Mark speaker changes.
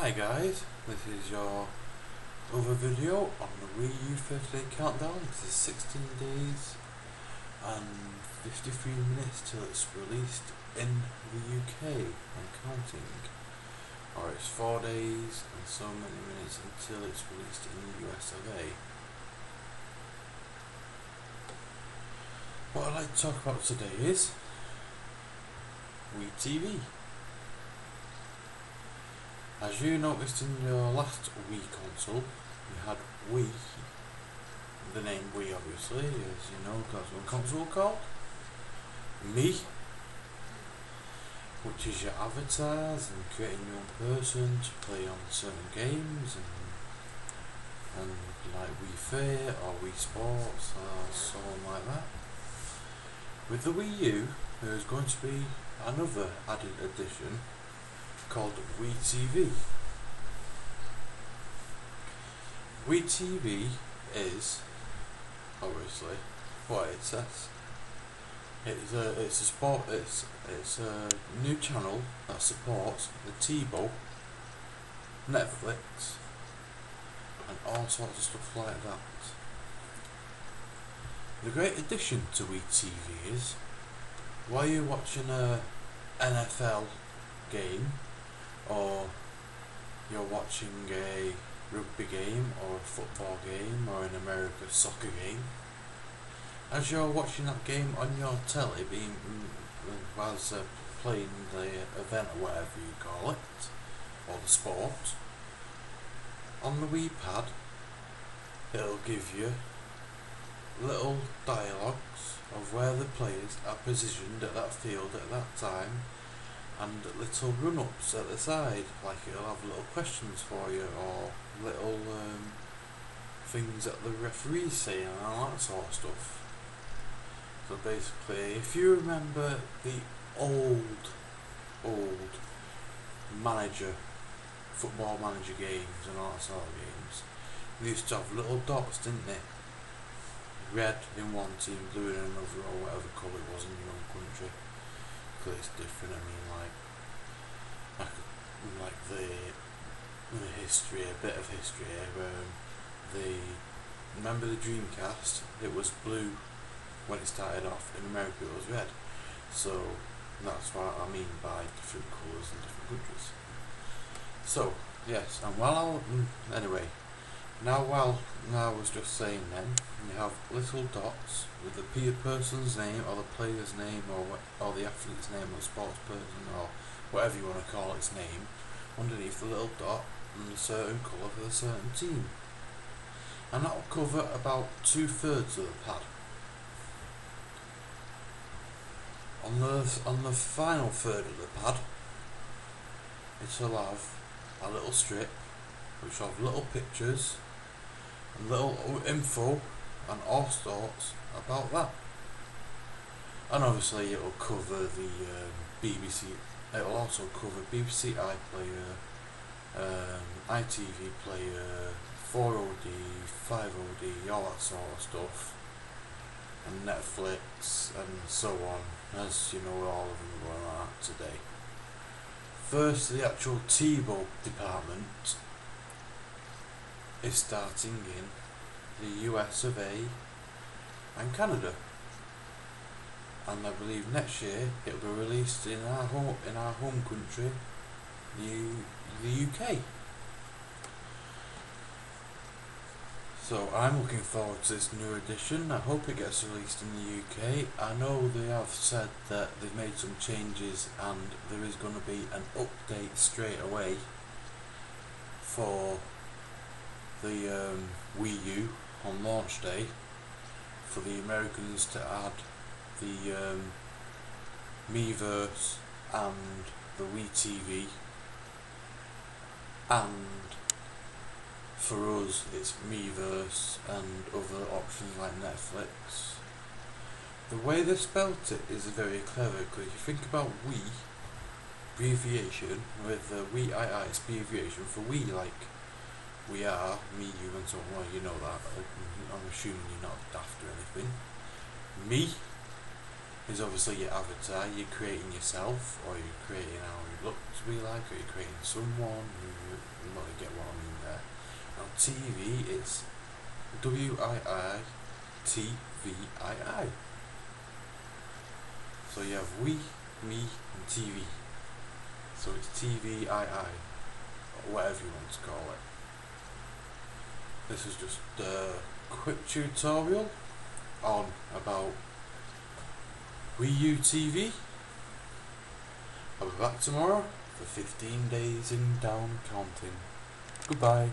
Speaker 1: Hi guys, this is your other video on the Wii U 30-day countdown. This is 16 days and 53 minutes till it's released in the UK and counting. Or it's 4 days and so many minutes until it's released in the US of A. What I'd like to talk about today is Wii TV. As you noticed in your last Wii console, you had Wii, the name Wii obviously, as you know, that's one console called Me, which is your avatars and creating your own person to play on certain games and like Wii Fit or Wii Sports or so on like that. With the Wii U, there is going to be another added addition called Wii TV. Wii TV is obviously what it says. It's a new channel that supports the TiVi, Netflix, and all sorts of stuff like that. The great addition to Wii TV is while you're watching a NFL game, or you're watching a rugby game or a football game or in America soccer game, as you're watching that game on your telly whilst playing the event or whatever you call it, or the sport, on the Wii pad it'll give you little dialogues of where the players are positioned at that field at that time, and little run-ups at the side, like it'll have little questions for you or little things that the referees say and all that sort of stuff. So basically, if you remember the old football manager games and all that sort of games, they used to have little dots, didn't they? Red in one team, blue in another, or whatever colour it was in your own country. Because it's different. I mean, like the history, a bit of history here. Remember the Dreamcast? It was blue when it started off. In America, it was red. So that's what I mean by different colours in different countries. So yes, and while I was just saying, then you have little dots with the person's name or the player's name or the athlete's name or the sports person or whatever you want to call its name underneath the little dot and a certain colour for a certain team, and that will cover about 2/3 of the pad. On the final third of the pad, it'll have a little strip which will have little pictures and little info and all sorts about that. And obviously it'll cover the BBC, it'll also cover BBC iPlayer, ITV player, 4OD, 5OD, all that sort of stuff, and Netflix and so on, as you know all of them are going on today. First, the actual TiVi department is starting in the US of A and Canada, and I believe next year it will be released in our home country, the UK. So I'm looking forward to this new edition. I hope it gets released in the UK. I know they have said that they've made some changes and there is going to be an update straight away for the Wii U on launch day for the Americans to add the Miiverse and the Wii TV, and for us it's Miiverse and other options like Netflix. The way they spelt it is very clever, because if you think about Wii, abbreviation with the Wii II, it's abbreviation for Wii, like we are, me, you and so on. Well, you know that. I'm assuming you're not daft or anything. Me is obviously your avatar. You're creating yourself, or you're creating how you look to be like, or you're creating someone. You not get what I mean there. Now TV, it's WIITVII. So you have we, me, and TV. So it's TVII, or whatever you want to call it. This is just a quick tutorial on about Wii U TV. I'll be back tomorrow for 15 days in down counting. Goodbye.